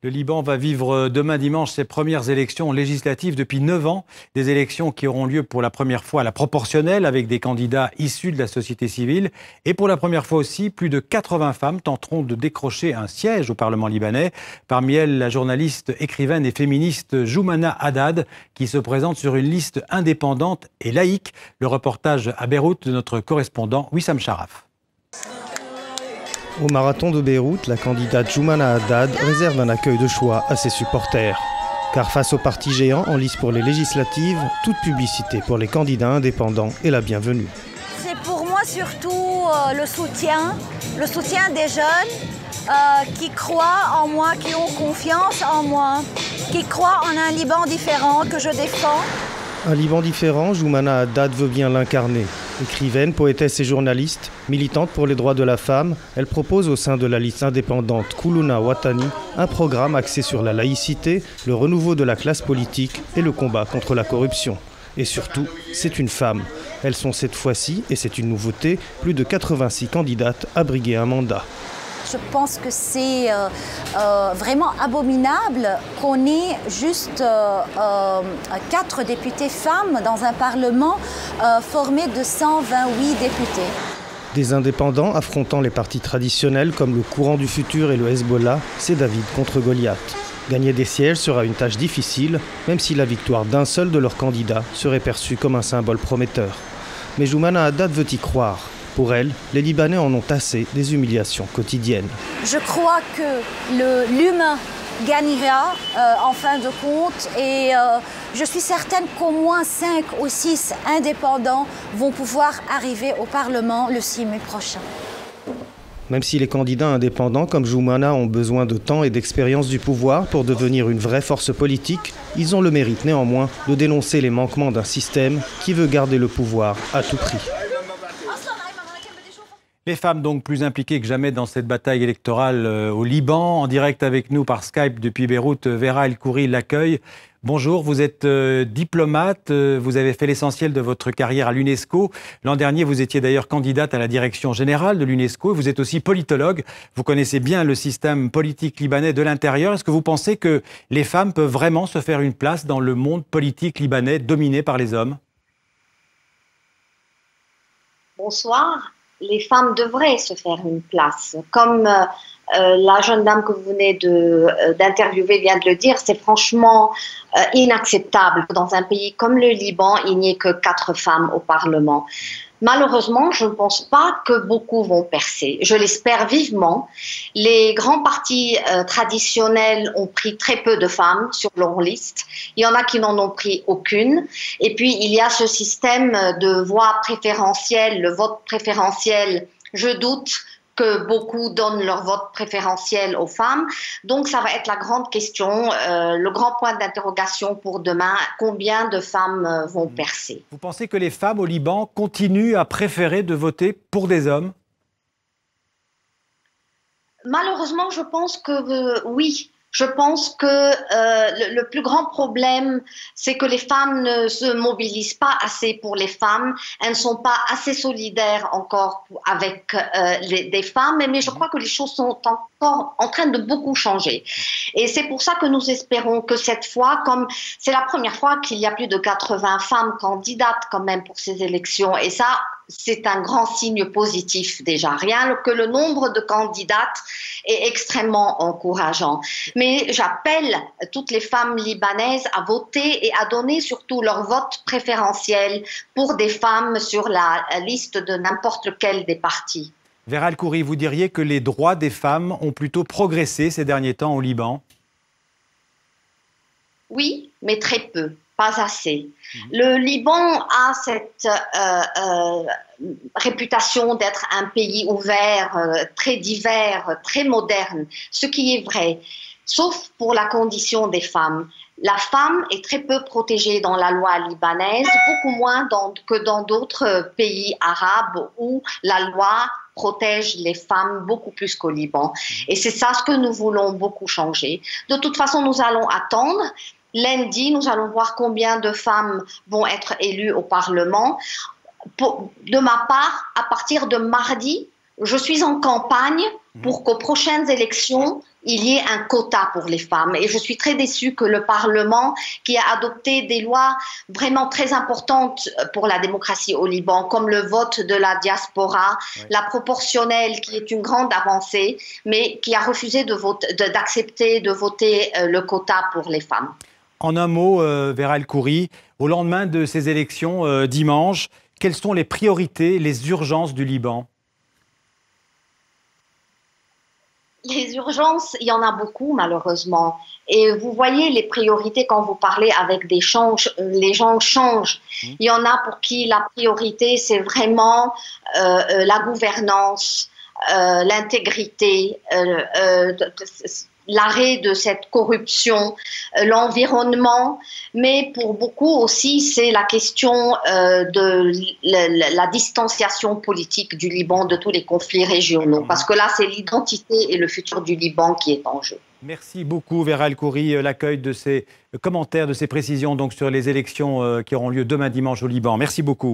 Le Liban va vivre demain dimanche ses premières élections législatives depuis 9 ans. Des élections qui auront lieu pour la première fois à la proportionnelle avec des candidats issus de la société civile. Et pour la première fois aussi, plus de 80 femmes tenteront de décrocher un siège au Parlement libanais. Parmi elles, la journaliste, écrivaine et féministe Joumana Haddad qui se présente sur une liste indépendante et laïque. Le reportage à Beyrouth de notre correspondant Wissam Sharaf. Au marathon de Beyrouth, la candidate Joumana Haddad réserve un accueil de choix à ses supporters. Car face aux partis géants en lice pour les législatives, toute publicité pour les candidats indépendants est la bienvenue. C'est pour moi surtout le soutien des jeunes qui croient en moi, qui ont confiance en moi, qui croient en un Liban différent que je défends. Un Liban différent, Joumana Haddad veut bien l'incarner. Écrivaine, poétesse et journaliste, militante pour les droits de la femme, elle propose au sein de la liste indépendante Koulouna Watani un programme axé sur la laïcité, le renouveau de la classe politique et le combat contre la corruption. Et surtout, c'est une femme. Elles sont cette fois-ci, et c'est une nouveauté, plus de 86 candidates à briguer un mandat. Je pense que c'est vraiment abominable qu'on ait juste 4 députés femmes dans un Parlement formé de 128 députés. Des indépendants affrontant les partis traditionnels comme le Courant du Futur et le Hezbollah, c'est David contre Goliath. Gagner des sièges sera une tâche difficile, même si la victoire d'un seul de leurs candidats serait perçue comme un symbole prometteur. Mais Joumana Haddad veut y croire. Pour elle, les Libanais en ont assez des humiliations quotidiennes. Je crois que l'humain gagnera en fin de compte et je suis certaine qu'au moins 5 ou 6 indépendants vont pouvoir arriver au Parlement le 6 mai prochain. Même si les candidats indépendants comme Joumana ont besoin de temps et d'expérience du pouvoir pour devenir une vraie force politique, ils ont le mérite néanmoins de dénoncer les manquements d'un système qui veut garder le pouvoir à tout prix. Les femmes donc plus impliquées que jamais dans cette bataille électorale au Liban. En direct avec nous par Skype depuis Beyrouth, Vera El Khoury l'accueille. Bonjour, vous êtes diplomate, vous avez fait l'essentiel de votre carrière à l'UNESCO. L'an dernier, vous étiez d'ailleurs candidate à la direction générale de l'UNESCO. Vous êtes aussi politologue, vous connaissez bien le système politique libanais de l'intérieur. Est-ce que vous pensez que les femmes peuvent vraiment se faire une place dans le monde politique libanais dominé par les hommes? Bonsoir. Les femmes devraient se faire une place. Comme la jeune dame que vous venez d'interviewer vient de le dire, c'est franchement inacceptable que dans un pays comme le Liban, il n'y ait que 4 femmes au Parlement. Malheureusement, je ne pense pas que beaucoup vont percer. Je l'espère vivement. Les grands partis traditionnels ont pris très peu de femmes sur leur liste. Il y en a qui n'en ont pris aucune. Et puis, il y a ce système de voix préférentielle, le vote préférentiel. Je doute que beaucoup donnent leur vote préférentiel aux femmes. Donc, ça va être la grande question, le grand point d'interrogation pour demain. Combien de femmes vont percer? Vous pensez que les femmes au Liban continuent à préférer de voter pour des hommes? Malheureusement, je pense que oui. Je pense que le plus grand problème, c'est que les femmes ne se mobilisent pas assez pour les femmes. Elles ne sont pas assez solidaires encore avec des femmes. Mais je crois que les choses sont encore en train de beaucoup changer. Et c'est pour ça que nous espérons que cette fois, comme c'est la première fois qu'il y a plus de 80 femmes candidates quand même pour ces élections, et ça, c'est un grand signe positif déjà. Rien que le nombre de candidates est extrêmement encourageant. Mais j'appelle toutes les femmes libanaises à voter et à donner surtout leur vote préférentiel pour des femmes sur la liste de n'importe lequel des partis. Vera El Khoury, vous diriez que les droits des femmes ont plutôt progressé ces derniers temps au Liban? Oui, mais très peu. Pas assez. Le Liban a cette réputation d'être un pays ouvert, très divers, très moderne, ce qui est vrai, sauf pour la condition des femmes. La femme est très peu protégée dans la loi libanaise, beaucoup moins que dans d'autres pays arabes où la loi protège les femmes beaucoup plus qu'au Liban. Et c'est ça ce que nous voulons beaucoup changer. De toute façon, nous allons attendre. Lundi, nous allons voir combien de femmes vont être élues au Parlement. De ma part, à partir de mardi, je suis en campagne pour qu'aux prochaines élections, il y ait un quota pour les femmes. Et je suis très déçue que le Parlement, qui a adopté des lois vraiment très importantes pour la démocratie au Liban, comme le vote de la diaspora, la proportionnelle, qui est une grande avancée, mais qui a refusé d'accepter de voter le quota pour les femmes. En un mot, Vera El Khoury, au lendemain de ces élections dimanche, quelles sont les priorités, les urgences du Liban ? Les urgences, il y en a beaucoup malheureusement. Et vous voyez les priorités quand vous parlez avec les gens changent. Il y en a pour qui la priorité, c'est vraiment la gouvernance, l'intégrité, l'arrêt de cette corruption, l'environnement, mais pour beaucoup aussi, c'est la question de la distanciation politique du Liban de tous les conflits régionaux, parce que là, c'est l'identité et le futur du Liban qui est en jeu. Merci beaucoup, Vera El Khoury, l'accueil de ces commentaires, de ces précisions donc, sur les élections qui auront lieu demain dimanche au Liban. Merci beaucoup.